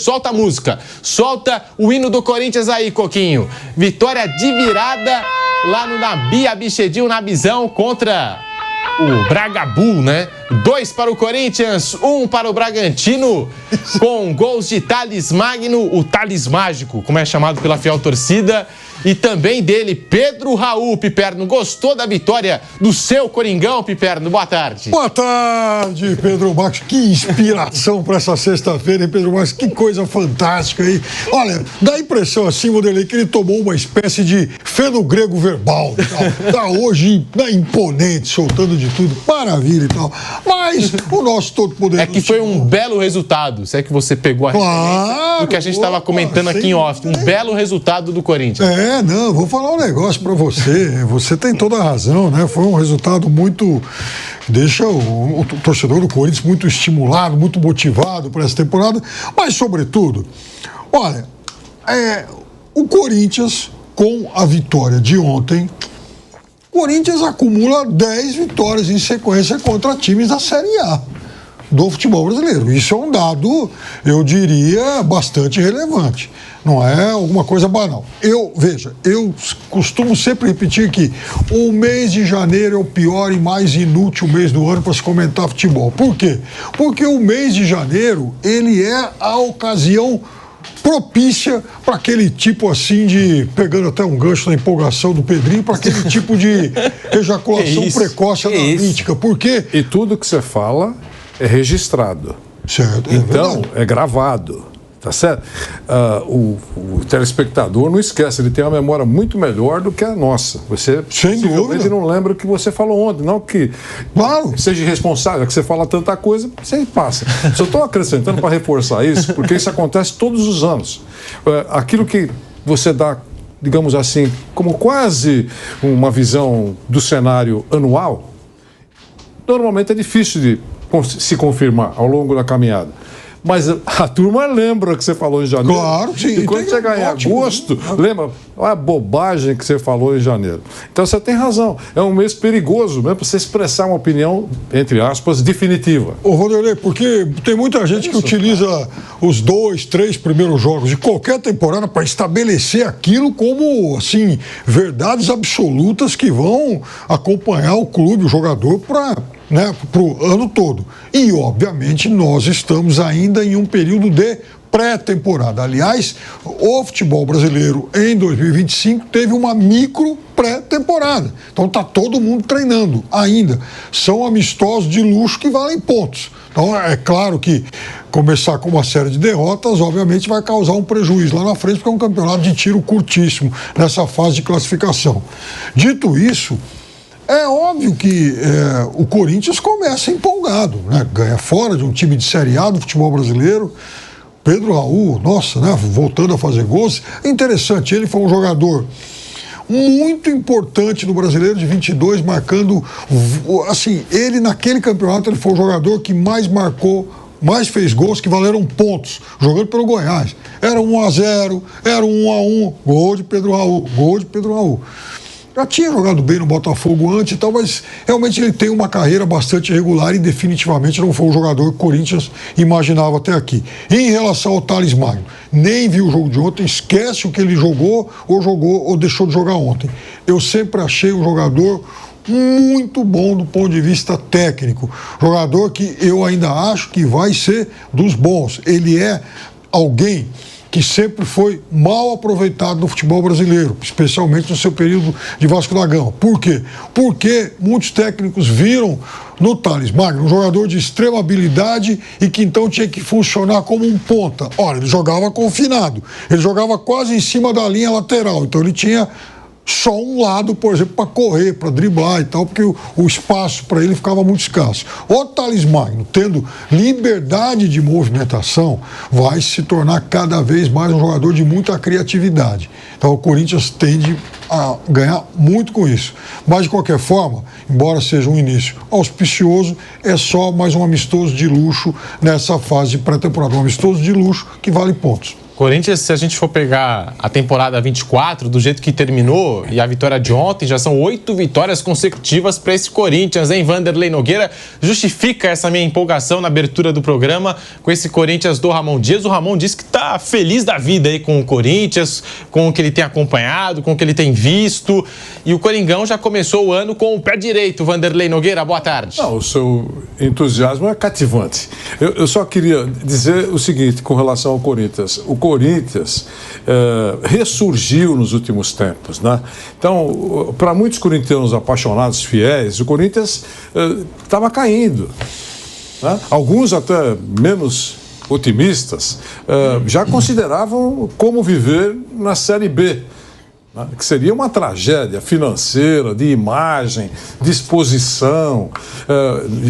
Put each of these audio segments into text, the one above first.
Solta a música, solta o hino do Corinthians aí, Coquinho. Vitória de virada lá no Nabi Abichedil, na Bizão, contra o Bragabu, né? 2 para o Corinthians, 1 para o Bragantino, com gols de Thales Magno, o Thales Mágico, como é chamado pela fiel torcida, e também dele, Pedro Raul. Piperno, gostou da vitória do seu Coringão, Piperno? Boa tarde. Boa tarde, Pedro Marcos. Que inspiração para essa sexta-feira, hein, Pedro Marcos? Que coisa fantástica aí. Olha, dá a impressão assim, Modelei, que ele tomou uma espécie de feno grego verbal e tal. Tá hoje, né, imponente, soltando de tudo, maravilha e tal. Mas o nosso todo-poderoso... É que foi um belo resultado, se é que você pegou a referência do que a gente estava comentando aqui em off. Um belo resultado do Corinthians. Não, vou falar um negócio para você. Você tem toda a razão, né? Foi um resultado muito... Deixa o torcedor do Corinthians muito estimulado, muito motivado para essa temporada. Mas, sobretudo, olha, o Corinthians, com a vitória de ontem, o Corinthians acumula 10 vitórias em sequência contra times da Série A do futebol brasileiro. Isso é um dado, eu diria, bastante relevante. Não é alguma coisa banal. Eu costumo sempre repetir que o mês de janeiro é o pior e mais inútil mês do ano para se comentar futebol. Por quê? Porque o mês de janeiro, ele é a ocasião propícia para aquele tipo assim de, pegando até um gancho na empolgação do Pedrinho, para aquele tipo de ejaculação precoce analítica. Por quê? E tudo que você fala é registrado. Certo, então, é gravado. Tá certo? O telespectador não esquece, ele tem uma memória muito melhor do que a nossa. Você possivelmente não lembra o que você falou ontem, não que seja irresponsável, que você fala tanta coisa, você passa. Só estou acrescentando para reforçar isso, porque isso acontece todos os anos. Aquilo que você dá, digamos assim, como quase uma visão do cenário anual, normalmente é difícil de se confirmar ao longo da caminhada. Mas a turma lembra que você falou em janeiro. Claro, sim. E quando chegar em agosto, lembra a bobagem que você falou em janeiro. Então você tem razão. É um mês perigoso mesmo para você expressar uma opinião, entre aspas, definitiva. Ô, Vanderlei, porque tem muita gente que utiliza os 2, 3 primeiros jogos de qualquer temporada para estabelecer aquilo como, assim, verdades absolutas que vão acompanhar o clube, o jogador, para o ano todo. E, obviamente, nós estamos ainda em um período de pré-temporada. Aliás, o futebol brasileiro em 2025 teve uma micro pré-temporada. Então está todo mundo treinando ainda. São amistosos de luxo que valem pontos. Então é claro que começar com uma série de derrotas, obviamente, vai causar um prejuízo lá na frente, porque é um campeonato de tiro curtíssimo nessa fase de classificação. Dito isso, é óbvio que o Corinthians começa empolgado, né? Ganha fora de um time de Série A do futebol brasileiro. Pedro Raul, nossa, né? Voltando a fazer gols. É interessante, ele foi um jogador muito importante no Brasileiro de 22, marcando, assim, ele naquele campeonato, ele foi o jogador que mais marcou, mais fez gols que valeram pontos, jogando pelo Goiás. Era 1-0, era 1-1, gol de Pedro Raul, gol de Pedro Raul. Já tinha jogado bem no Botafogo antes e tal, mas realmente ele tem uma carreira bastante regular e definitivamente não foi o jogador que o Corinthians imaginava até aqui. Em relação ao Thales Magno, nem viu o jogo de ontem, esquece o que ele jogou ou deixou de jogar ontem. Eu sempre achei um jogador muito bom do ponto de vista técnico. Jogador que eu ainda acho que vai ser dos bons. Ele é alguém que sempre foi mal aproveitado no futebol brasileiro, especialmente no seu período de Vasco da Gama. Por quê? Porque muitos técnicos viram no Thales Magno um jogador de extrema habilidade e que então tinha que funcionar como um ponta. Olha, ele jogava confinado, ele jogava quase em cima da linha lateral, então ele tinha só um lado, por exemplo, para correr, para driblar e tal, porque o espaço para ele ficava muito escasso. O Thales Magno, tendo liberdade de movimentação, vai se tornar cada vez mais um jogador de muita criatividade. Então o Corinthians tende a ganhar muito com isso. Mas, de qualquer forma, embora seja um início auspicioso, é só mais um amistoso de luxo nessa fase de pré-temporada. Um amistoso de luxo que vale pontos. Corinthians, se a gente for pegar a temporada 24, do jeito que terminou, e a vitória de ontem, já são 8 vitórias consecutivas para esse Corinthians, hein? Vanderlei Nogueira justifica essa minha empolgação na abertura do programa com esse Corinthians do Ramon Dias. O Ramon disse que está feliz da vida aí com o Corinthians, com o que ele tem acompanhado, com o que ele tem visto. E o Coringão já começou o ano com o pé direito. Vanderlei Nogueira, boa tarde. Não, o seu entusiasmo é cativante. Eu só queria dizer o seguinte com relação ao Corinthians. O Corinthians ressurgiu nos últimos tempos, né? Então, para muitos corintianos apaixonados, fiéis, o Corinthians estava caindo, né? Alguns até menos otimistas já consideravam como viver na Série B, né? Que seria uma tragédia financeira, de imagem, de exposição.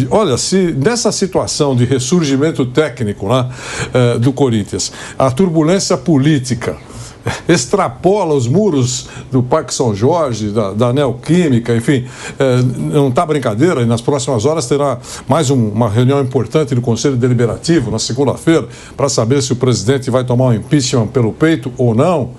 Olha, se nessa situação de ressurgimento técnico, né, do Corinthians, a turbulência política extrapola os muros do Parque São Jorge, da Neoquímica, enfim, não está brincadeira, e nas próximas horas terá mais uma reunião importante do Conselho Deliberativo, na segunda-feira, para saber se o presidente vai tomar um impeachment pelo peito ou não.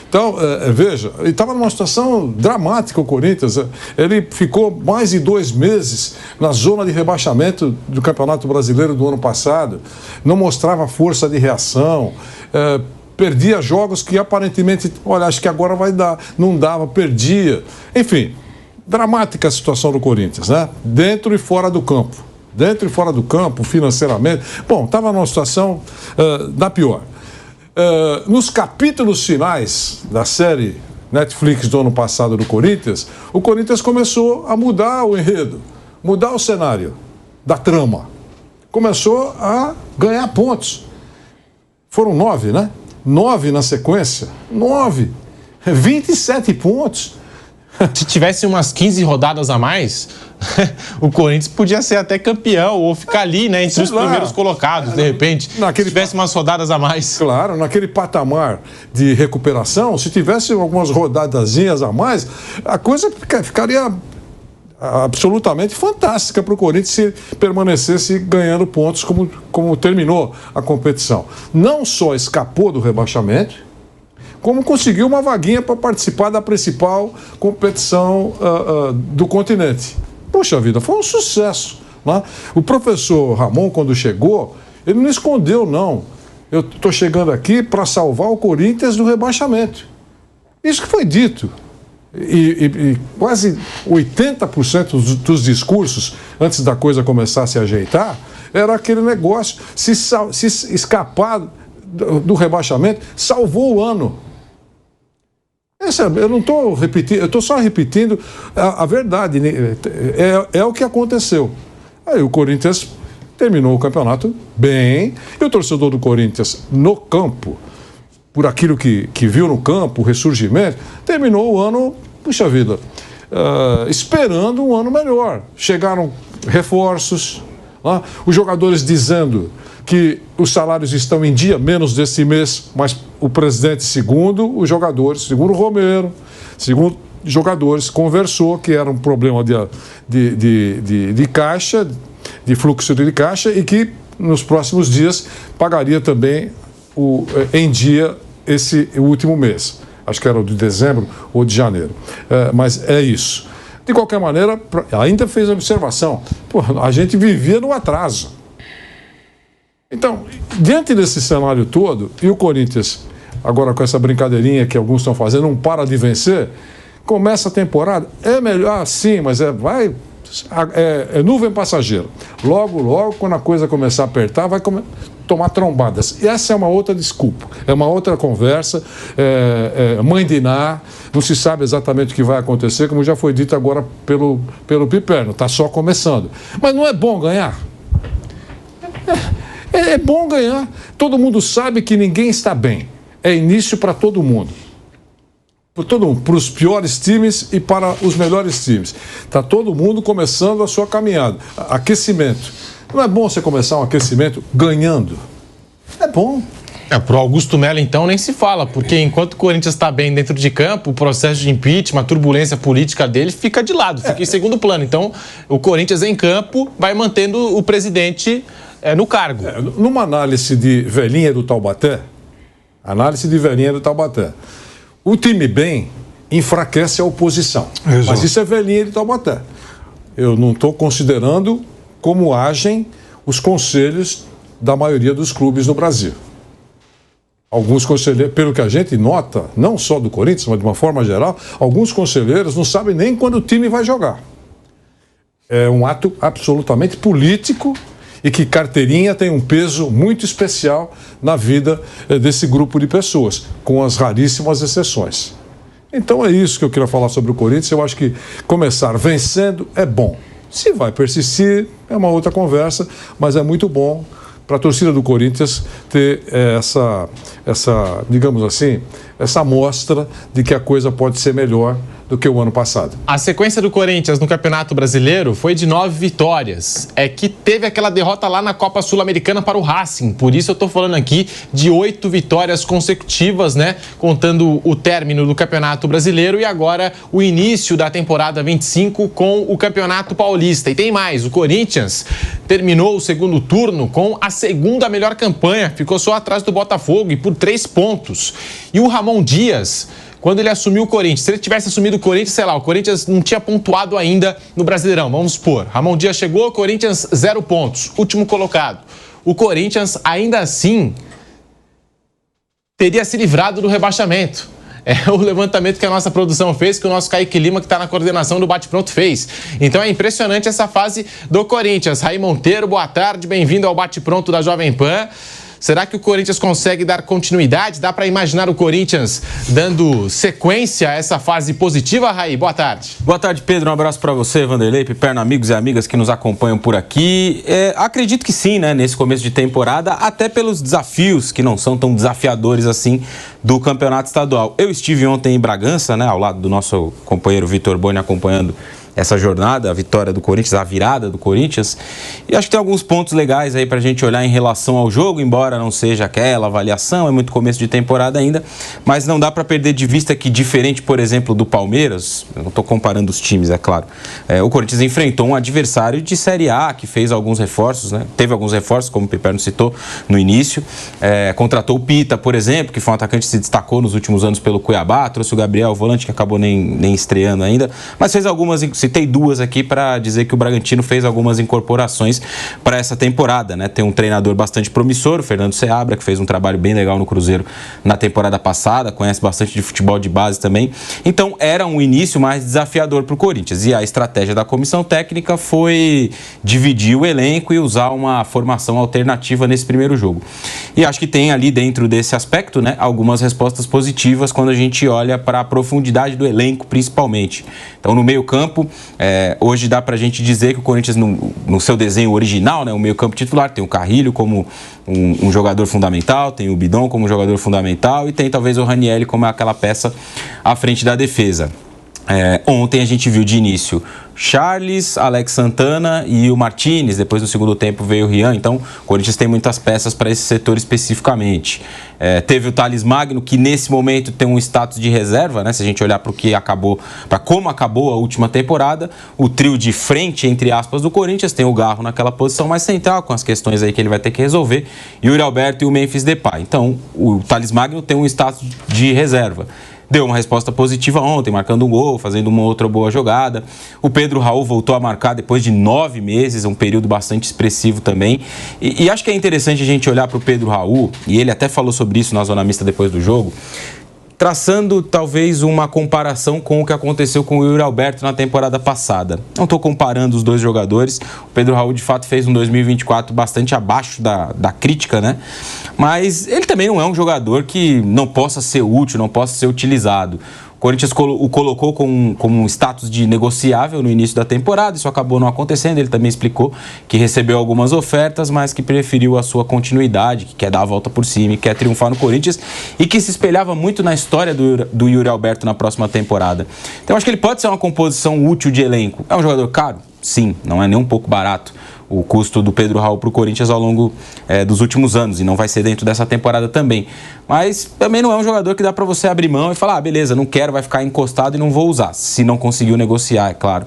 Então, veja, ele estava numa situação dramática o Corinthians. Ele ficou mais de 2 meses na zona de rebaixamento do Campeonato Brasileiro do ano passado, não mostrava força de reação, perdia jogos que aparentemente, olha, acho que agora vai dar, não dava, perdia. Enfim, dramática a situação do Corinthians, né? Dentro e fora do campo. Dentro e fora do campo, financeiramente. Bom, estava numa situação da pior. Nos capítulos finais da série Netflix do ano passado do Corinthians, o Corinthians começou a mudar o enredo, mudar o cenário da trama. Começou a ganhar pontos. Foram 9, né? 9 na sequência. 9. 27 pontos. Se tivesse umas 15 rodadas a mais, o Corinthians podia ser até campeão ou ficar ali, né, entre os primeiros colocados, de repente, se tivesse umas rodadas a mais. Claro, naquele patamar de recuperação, se tivesse algumas rodadazinhas a mais, a coisa ficaria absolutamente fantástica para o Corinthians se permanecesse ganhando pontos como terminou a competição. Não só escapou do rebaixamento, como conseguiu uma vaguinha para participar da principal competição do continente. Poxa vida, foi um sucesso, né? O professor Ramon, quando chegou, ele não escondeu, não. Eu estou chegando aqui para salvar o Corinthians do rebaixamento. Isso que foi dito. E quase 80% dos discursos, antes da coisa começar a se ajeitar, era aquele negócio, se escapar do rebaixamento, salvou o ano. Eu não estou repetindo, eu estou só repetindo a verdade. É o que aconteceu. Aí o Corinthians terminou o campeonato bem, e o torcedor do Corinthians no campo, por aquilo que viu no campo, o ressurgimento, terminou o ano, puxa vida, esperando um ano melhor. Chegaram reforços, os jogadores dizendo que os salários estão em dia, menos desse mês, mas o presidente, segundo os jogadores, segundo o Romero, segundo os jogadores, conversou que era um problema de caixa, de fluxo de caixa, e que nos próximos dias pagaria também em dia o último mês. Acho que era o de dezembro ou de janeiro. Mas é isso. De qualquer maneira, ainda fez a observação. Pô, a gente vivia no atraso. Então, diante desse cenário todo, e o Corinthians, agora com essa brincadeirinha que alguns estão fazendo, não para de vencer, começa a temporada, é melhor sim, mas é nuvem passageira. Logo, quando a coisa começar a apertar, vai tomar trombadas. E essa é uma outra desculpa, é uma outra conversa, mãe de Iná, não se sabe exatamente o que vai acontecer, como já foi dito agora pelo Piperno, está só começando. Mas não é bom ganhar? É bom ganhar. Todo mundo sabe que ninguém está bem. É início para todo mundo. Para os piores times e para os melhores times. Está todo mundo começando a sua caminhada. Aquecimento. Não é bom você começar um aquecimento ganhando? É bom. Para o Augusto Melo, então, nem se fala, porque enquanto o Corinthians está bem dentro de campo, o processo de impeachment, a turbulência política dele fica de lado, fica em segundo plano. Então, o Corinthians em campo vai mantendo o presidente no cargo. Numa análise de velhinha do Taubaté, Análise de velhinha do Taubaté. O time bem enfraquece a oposição. Exato. Mas isso é velhinha de Taubaté. Eu não estou considerando como agem os conselhos da maioria dos clubes no Brasil. Alguns conselheiros, pelo que a gente nota, não só do Corinthians, mas de uma forma geral, alguns conselheiros não sabem nem quando o time vai jogar. É um ato absolutamente político e que carteirinha tem um peso muito especial na vida desse grupo de pessoas, com as raríssimas exceções. Então é isso que eu queria falar sobre o Corinthians. Eu acho que começar vencendo é bom. Se vai persistir, é uma outra conversa, mas é muito bom para a torcida do Corinthians ter digamos assim, essa amostra de que a coisa pode ser melhor do que o ano passado. A sequência do Corinthians no Campeonato Brasileiro foi de 9 vitórias. É que teve aquela derrota lá na Copa Sul-Americana para o Racing. Por isso eu estou falando aqui de 8 vitórias consecutivas, né? Contando o término do Campeonato Brasileiro e agora o início da temporada 25 com o Campeonato Paulista. E tem mais, o Corinthians terminou o segundo turno com a segunda melhor campanha. Ficou só atrás do Botafogo e por 3 pontos. E o Ramon Dias, quando ele assumiu o Corinthians, se ele tivesse assumido o Corinthians, sei lá, o Corinthians não tinha pontuado ainda no Brasileirão, vamos supor. Ramon Dias chegou, Corinthians 0 pontos, último colocado. O Corinthians, ainda assim, teria se livrado do rebaixamento. É o levantamento que a nossa produção fez, que o nosso Kaique Lima, que está na coordenação do Bate-Pronto, fez. Então é impressionante essa fase do Corinthians. Raí Monteiro, boa tarde, bem-vindo ao Bate-Pronto da Jovem Pan. Será que o Corinthians consegue dar continuidade? Dá para imaginar o Corinthians dando sequência a essa fase positiva, Raí? Boa tarde. Boa tarde, Pedro. Um abraço para você, Vanderlei, Piperno, amigos e amigas que nos acompanham por aqui. Acredito que sim, né? Nesse começo de temporada, até pelos desafios que não são tão desafiadores assim do Campeonato Estadual. Eu estive ontem em Bragança, né? Ao lado do nosso companheiro Vitor Boni, acompanhando essa jornada, a vitória do Corinthians, a virada do Corinthians. E acho que tem alguns pontos legais aí pra gente olhar em relação ao jogo, embora não seja aquela avaliação, é muito começo de temporada ainda, mas não dá pra perder de vista que, diferente, por exemplo, do Palmeiras, eu não tô comparando os times, é claro, o Corinthians enfrentou um adversário de Série A, que fez alguns reforços, né? Teve alguns reforços, como o Piperno citou no início, contratou o Pita, por exemplo, que foi um atacante que se destacou nos últimos anos pelo Cuiabá, trouxe o Gabriel, o volante, que acabou nem estreando ainda, mas fez algumas, citei 2 aqui para dizer que o Bragantino fez algumas incorporações para essa temporada, né? Tem um treinador bastante promissor, o Fernando Seabra, que fez um trabalho bem legal no Cruzeiro na temporada passada, conhece bastante de futebol de base também. Então era um início mais desafiador para o Corinthians e a estratégia da comissão técnica foi dividir o elenco e usar uma formação alternativa nesse primeiro jogo. E acho que tem ali dentro desse aspecto, né, algumas respostas positivas quando a gente olha para a profundidade do elenco, principalmente. Então no meio-campo, hoje dá pra gente dizer que o Corinthians, no seu desenho original, né, o meio-campo titular, tem o Carrilho como um jogador fundamental, tem o Bidon como um jogador fundamental e tem talvez o Ranieri como aquela peça à frente da defesa. Ontem a gente viu de início Charles, Alex Santana e o Martínez, depois no segundo tempo veio o Rian, então o Corinthians tem muitas peças para esse setor especificamente. Teve o Thales Magno, que nesse momento tem um status de reserva, né? Se a gente olhar para o que acabou, para como acabou a última temporada, o trio de frente, entre aspas, do Corinthians, tem o Garro naquela posição mais central, com as questões aí que ele vai ter que resolver, e o Yuri Alberto e o Memphis Depay. Então o Thales Magno tem um status de reserva. Deu uma resposta positiva ontem, marcando um gol, fazendo uma outra boa jogada. O Pedro Raul voltou a marcar depois de 9 meses, um período bastante expressivo também. E acho que é interessante a gente olhar para o Pedro Raul, e ele até falou sobre isso na Zona Mista depois do jogo, traçando talvez uma comparação com o que aconteceu com o Yuri Alberto na temporada passada. Não estou comparando os dois jogadores, o Pedro Raul de fato fez um 2024 bastante abaixo da crítica, né? Mas ele também não é um jogador que não possa ser útil, não possa ser utilizado. O Corinthians o colocou como um status de negociável no início da temporada, isso acabou não acontecendo, ele também explicou que recebeu algumas ofertas, mas que preferiu a sua continuidade, que quer dar a volta por cima e quer triunfar no Corinthians, e que se espelhava muito na história do Yuri Alberto na próxima temporada. Então acho que ele pode ser uma composição útil de elenco. É um jogador caro? Sim, não é nem um pouco barato o custo do Pedro Raul para o Corinthians ao longo dos últimos anos, e não vai ser dentro dessa temporada também. Mas também não é um jogador que dá para você abrir mão e falar, beleza, não quero, vai ficar encostado e não vou usar, se não conseguiu negociar, é claro.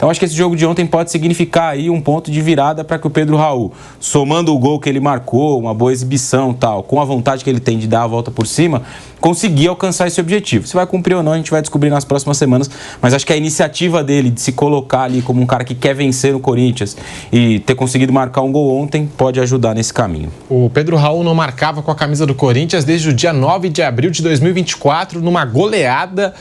Então acho que esse jogo de ontem pode significar aí um ponto de virada para que o Pedro Raul, somando o gol que ele marcou, uma boa exibição tal, com a vontade que ele tem de dar a volta por cima, conseguir alcançar esse objetivo. Se vai cumprir ou não, a gente vai descobrir nas próximas semanas, mas acho que a iniciativa dele de se colocar ali como um cara que quer vencer no Corinthians e ter conseguido marcar um gol ontem pode ajudar nesse caminho. O Pedro Raul não marcava com a camisa do Corinthians desde o dia 9 de abril de 2024, numa goleada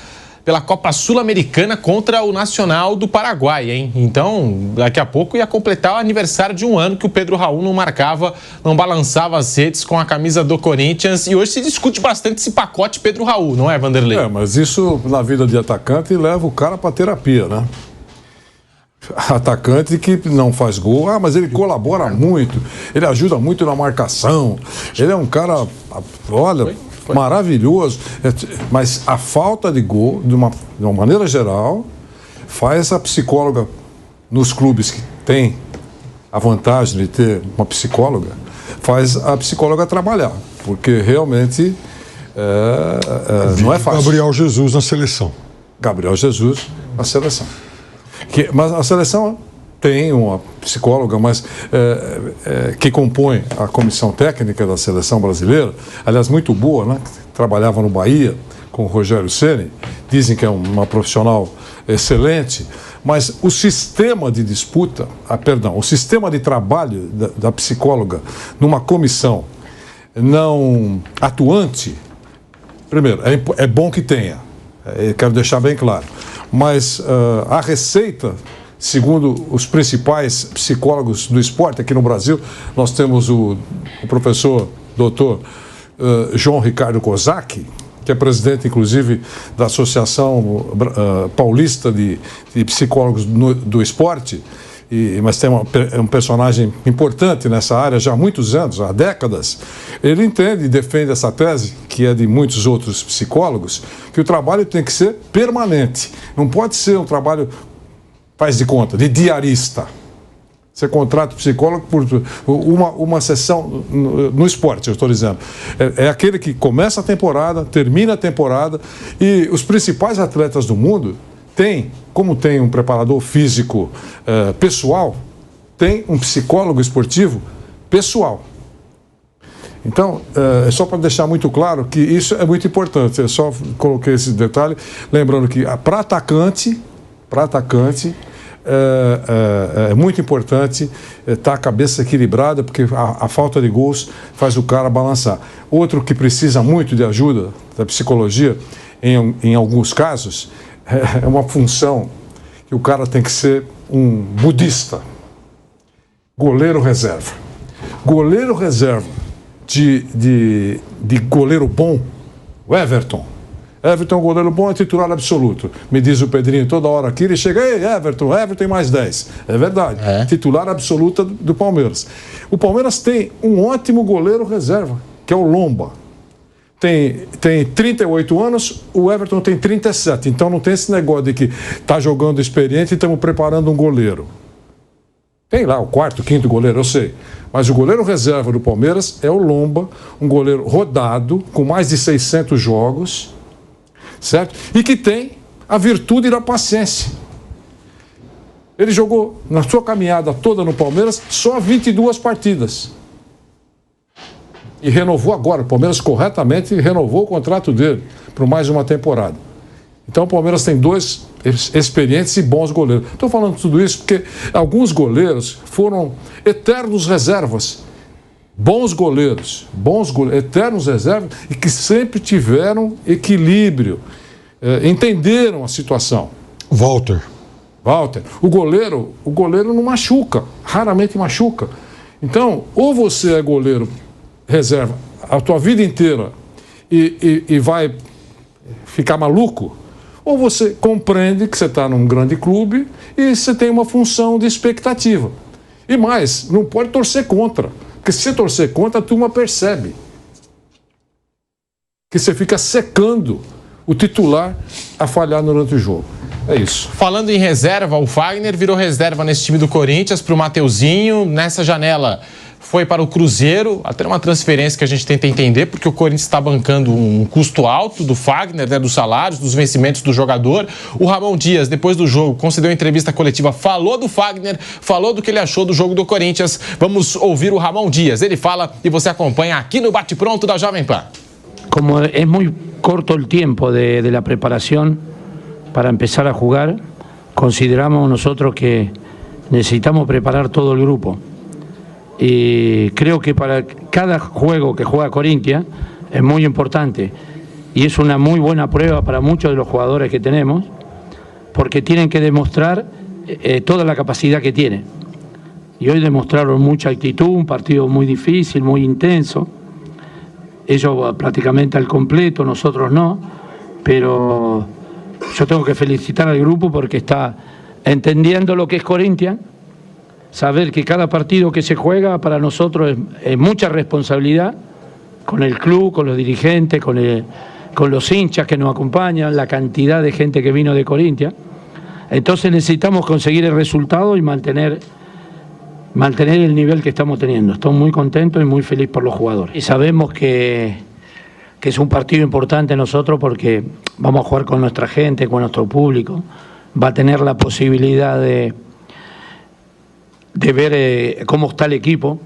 pela Copa Sul-Americana contra o Nacional do Paraguai, hein? Então, daqui a pouco ia completar o aniversário de um ano que o Pedro Raul não marcava, não balançava as redes com a camisa do Corinthians. E hoje se discute bastante esse pacote Pedro Raul, não é, Vanderlei? Mas isso na vida de atacante leva o cara para terapia, né? Atacante que não faz gol, mas ele colabora muito, ele ajuda muito na marcação, ele é um cara, olha... Foi maravilhoso, mas a falta de gol, de uma maneira geral, faz a psicóloga nos clubes que tem a vantagem de ter uma psicóloga, faz a psicóloga trabalhar, porque realmente não é fácil. Gabriel Jesus na seleção. Gabriel Jesus na seleção. Mas a seleção tem uma psicóloga, mas que compõe a comissão técnica da seleção brasileira, aliás, muito boa, né? Trabalhava no Bahia com o Rogério Ceni, dizem que é uma profissional excelente, mas o sistema de disputa, o sistema de trabalho da psicóloga numa comissão não atuante, primeiro, é bom que tenha, quero deixar bem claro, mas a receita, segundo os principais psicólogos do esporte aqui no Brasil, nós temos o professor doutor João Ricardo Kozak, que é presidente, inclusive, da Associação Paulista de Psicólogos do Esporte, mas tem um personagem importante nessa área já há muitos anos, há décadas. Ele entende e defende essa tese, que é de muitos outros psicólogos, que o trabalho tem que ser permanente. Não pode ser um trabalho... faz de conta, de diarista. Você contrata o psicólogo por uma sessão no esporte, eu estou dizendo. É aquele que começa a temporada, termina a temporada, e os principais atletas do mundo como tem um preparador físico pessoal, tem um psicólogo esportivo pessoal. Então, é só para deixar muito claro que isso é muito importante. Eu só coloquei esse detalhe, lembrando que para atacante, é muito importante estar a cabeça equilibrada, porque a falta de gols faz o cara balançar. Outro que precisa muito de ajuda da psicologia, em alguns casos, é uma função que o cara tem que ser um budista. Goleiro reserva. Goleiro reserva de goleiro bom, o Everton. Everton, goleiro bom, é titular absoluto. Me diz o Pedrinho toda hora aqui, ele chega, ei, Everton tem mais 10. É verdade. Titular absoluta do Palmeiras. O Palmeiras tem um ótimo goleiro reserva, que é o Lomba. Tem 38 anos, o Everton tem 37. Então não tem esse negócio de que está jogando experiente e estamos preparando um goleiro. Tem lá o quarto, quinto goleiro, eu sei. Mas o goleiro reserva do Palmeiras é o Lomba, um goleiro rodado, com mais de 600 jogos, certo? E que tem a virtude da paciência. Ele jogou, na sua caminhada toda no Palmeiras, só 22 partidas. E renovou agora. O Palmeiras corretamente renovou o contrato dele por mais uma temporada. Então o Palmeiras tem 2 experientes e bons goleiros. Estou falando tudo isso porque alguns goleiros foram eternos reservas. Bons goleiros, eternos reservas, e que sempre tiveram equilíbrio, entenderam a situação. Walter, o goleiro não machuca, raramente machuca. Então, ou você é goleiro reserva a tua vida inteira e vai ficar maluco, ou você compreende que você está num grande clube e você tem uma função de expectativa. E mais, não pode torcer contra. Porque se você torcer contra, a turma percebe que você fica secando o titular a falhar durante o jogo. É isso. Falando em reserva, o Fagner virou reserva nesse time do Corinthians para o Mateuzinho. Nessa janela foi para o Cruzeiro, até uma transferência que a gente tenta entender, porque o Corinthians está bancando um custo alto do Fagner, né, dos salários, dos vencimentos do jogador. O Ramon Dias, depois do jogo, concedeu entrevista coletiva, falou do Fagner, falou do que ele achou do jogo do Corinthians. Vamos ouvir o Ramon Dias. Ele fala e você acompanha aqui no Bate Pronto da Jovem Pan. Como es muy corto el tiempo de la preparación para empezar a jugar, consideramos nosotros que necesitamos preparar todo el grupo. Y creo que para cada juego que juega Corinthians es muy importante y es una muy buena prueba para muchos de los jugadores que tenemos, porque tienen que demostrar toda la capacidad que tienen. Y hoy demostraron mucha actitud, un partido muy difícil, muy intenso. Ellos prácticamente al completo, nosotros no, pero yo tengo que felicitar al grupo porque está entendiendo lo que es Corinthians, saber que cada partido que se juega para nosotros es mucha responsabilidad con el club, con los dirigentes, con los hinchas que nos acompañan, la cantidad de gente que vino de Corinthians. Entonces necesitamos conseguir el resultado y mantener el nivel que estamos teniendo. Estoy muy contento y muy feliz por los jugadores. Y sabemos que es un partido importante nosotros porque vamos a jugar con nuestra gente, con nuestro público. Va a tener la posibilidad de ver cómo está el equipo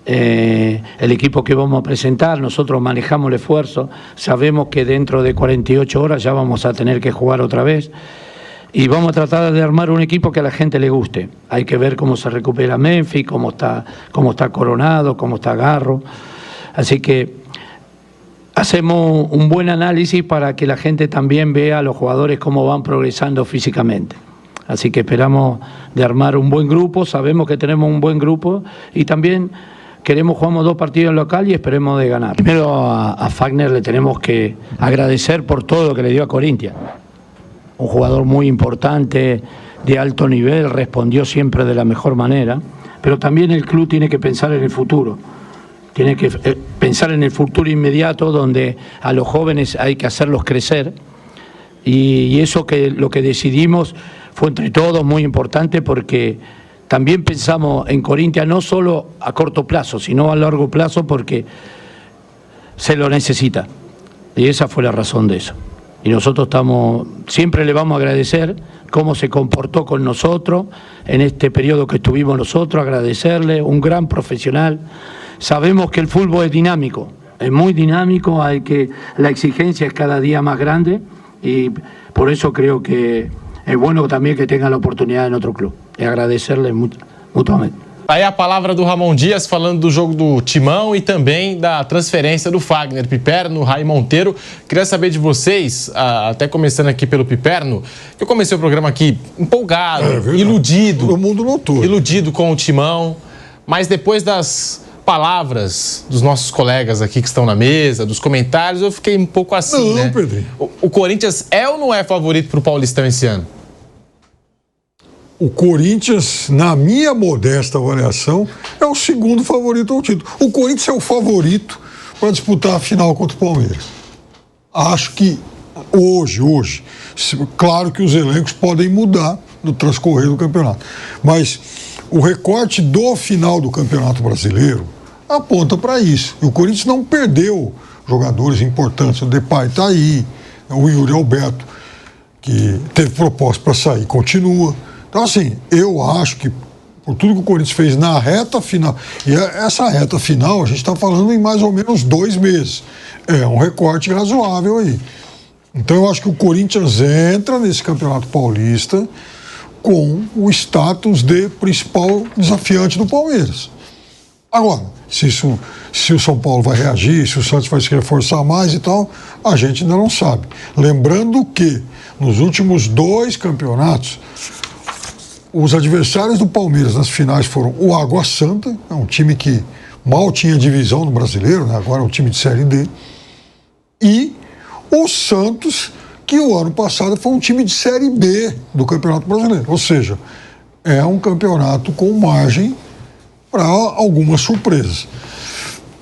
que vamos a presentar. Nosotros manejamos el esfuerzo, sabemos que dentro de 48 horas ya vamos a tener que jugar otra vez. Y vamos a tratar de armar un equipo que a la gente le guste. Hay que ver cómo se recupera Memphis, cómo está Coronado, cómo está Garro. Así que hacemos un buen análisis para que la gente también vea a los jugadores cómo van progresando físicamente. Así que esperamos de armar un buen grupo, sabemos que tenemos un buen grupo y también jugamos 2 partidos en local y esperemos de ganar. Primero a Fagner le tenemos que agradecer por todo lo que le dio a Corinthians. Un jugador muy importante, de alto nivel, respondió siempre de la mejor manera, pero también el club tiene que pensar en el futuro, tiene que pensar en el futuro inmediato donde a los jóvenes hay que hacerlos crecer y eso que lo que decidimos fue entre todos muy importante porque también pensamos en Corinthians no solo a corto plazo, sino a largo plazo porque se lo necesita y esa fue la razón de eso. Y nosotros siempre le vamos a agradecer cómo se comportó con nosotros en este periodo que estuvimos nosotros, agradecerle, un gran profesional. Sabemos que el fútbol es dinámico, es muy dinámico, la exigencia es cada día más grande y por eso creo que es bueno también que tenga la oportunidad en otro club. Y agradecerle mutuamente. Aí a palavra do Ramon Dias falando do jogo do Timão e também da transferência do Fagner Piperno, Ray Monteiro. Queria saber de vocês, até começando aqui pelo Piperno, eu comecei o programa aqui empolgado, iludido. Todo mundo notou. Iludido com o Timão, mas depois das palavras dos nossos colegas aqui que estão na mesa, dos comentários, eu fiquei um pouco assim, né? Pedrinho. O Corinthians é ou não é favorito para o Paulistão esse ano? O Corinthians, na minha modesta avaliação, é o segundo favorito ao título. O Corinthians é o favorito para disputar a final contra o Palmeiras. Acho que hoje, claro que os elencos podem mudar no transcorrer do campeonato, mas o recorte do final do Campeonato Brasileiro aponta para isso. E o Corinthians não perdeu jogadores importantes. O Depay está aí, o Yuri Alberto, que teve proposta para sair, continua. Então, assim, eu acho que por tudo que o Corinthians fez na reta final, e essa reta final a gente está falando em mais ou menos 2 meses, é um recorte razoável aí. Então eu acho que o Corinthians entra nesse Campeonato Paulista com o status de principal desafiante do Palmeiras. Agora, se o São Paulo vai reagir, se o Santos vai se reforçar mais e tal, a gente ainda não sabe. Lembrando que nos últimos 2 campeonatos, os adversários do Palmeiras nas finais foram o Água Santa, é um time que mal tinha divisão no Brasileiro, né? Agora é um time de Série D, e o Santos, que o ano passado foi um time de Série B do Campeonato Brasileiro. Ou seja, é um campeonato com margem para algumas surpresas.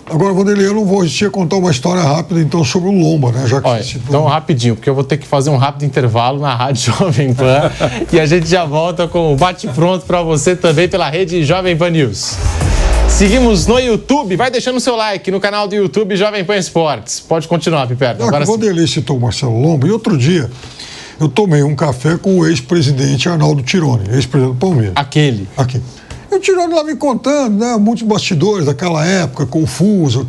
Agora, Vanderlei, eu não vou resistir a contar uma história rápida, então, sobre o Lomba, né? Já que olha, então, rapidinho, porque eu vou ter que fazer um rápido intervalo na Rádio Jovem Pan e a gente já volta com o Bate Pronto para você também pela rede Jovem Pan News. Seguimos no YouTube. Vai deixando o seu like no canal do YouTube Jovem Pan Esportes. Pode continuar, Piperno. Agora, o Vanderlei citou o Marcelo Lomba. E outro dia, eu tomei um café com o ex-presidente Arnaldo Tironi, ex-presidente do Palmeiras. Aquele. E o Tironi lá me contando, né? Muitos bastidores daquela época, confusa, o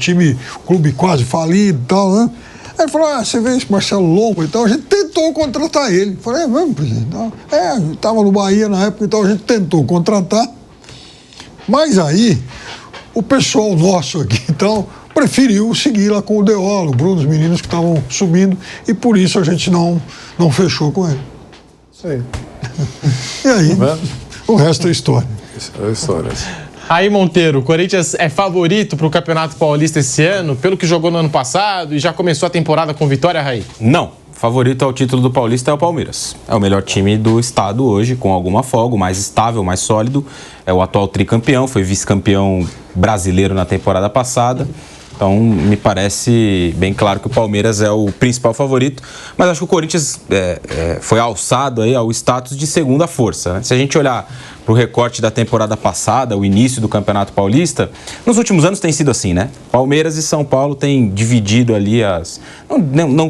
clube quase falido e tal, né? Aí ele falou, você vê esse Marcelo Lomba e tal, a gente tentou contratar ele. Eu falei, vamos, presidente. Eu estava no Bahia na época, então a gente tentou contratar. Mas aí, o pessoal nosso aqui, então, preferiu seguir lá com o Deola, o Bruno, os meninos que estavam subindo, e por isso a gente não fechou com ele. Isso aí. E aí, o resto é história. É história. Aí, Monteiro, o Corinthians é favorito para o Campeonato Paulista esse ano, pelo que jogou no ano passado e já começou a temporada com vitória, Raí? Não. Favorito ao título do Paulista é o Palmeiras. É o melhor time do estado hoje, com alguma folga, o mais estável, mais sólido. É o atual tricampeão, foi vice-campeão brasileiro na temporada passada. Então, me parece bem claro que o Palmeiras é o principal favorito. Mas acho que o Corinthians foi alçado aí ao status de segunda força, né? Se a gente olhar para o recorte da temporada passada, o início do Campeonato Paulista, nos últimos anos tem sido assim, né? Palmeiras e São Paulo têm dividido ali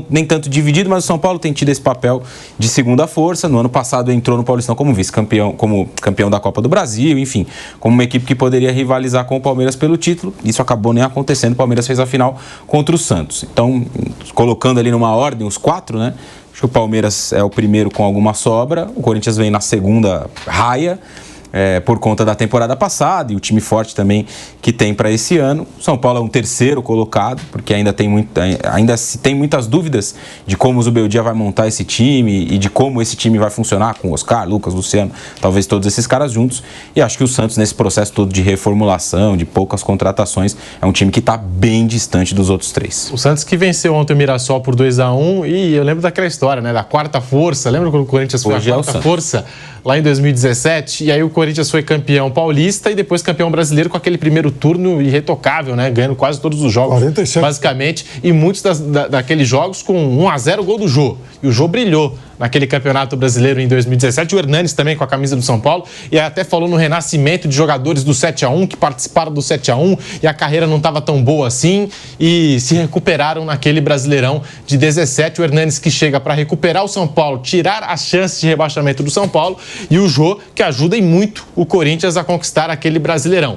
nem tanto dividido, mas o São Paulo tem tido esse papel de segunda força. No ano passado entrou no Paulistão como vice-campeão, como campeão da Copa do Brasil, enfim, como uma equipe que poderia rivalizar com o Palmeiras pelo título. Isso acabou nem acontecendo, o Palmeiras fez a final contra o Santos. Então, colocando ali numa ordem os 4, né? Acho que o Palmeiras é o primeiro com alguma sobra, o Corinthians vem na segunda raia, por conta da temporada passada e o time forte também que tem para esse ano. O São Paulo é um terceiro colocado, porque ainda se tem muitas dúvidas de como o Zubeldia vai montar esse time e de como esse time vai funcionar com Oscar, Lucas, Luciano, talvez todos esses caras juntos. E acho que o Santos, nesse processo todo de reformulação, de poucas contratações, é um time que está bem distante dos outros 3. O Santos que venceu ontem o Mirassol por 2-1 e eu lembro daquela história, né? Da quarta força. Lembra quando o Corinthians foi Hoje a quarta força lá em 2017? E aí o Corinthians foi campeão paulista e depois campeão brasileiro com aquele primeiro turno irretocável, né? Ganhando quase todos os jogos, 47. basicamente. E muitos daqueles jogos com 1-0 o gol do Jô. E o Jô brilhou naquele campeonato brasileiro em 2017. O Hernanes também com a camisa do São Paulo. E até falou no renascimento de jogadores do 7-1 que participaram do 7-1 e a carreira não estava tão boa assim e se recuperaram naquele Brasileirão de 17. O Hernanes que chega para recuperar o São Paulo, tirar as chances de rebaixamento do São Paulo, e o Jô que ajuda em muito o Corinthians a conquistar aquele Brasileirão.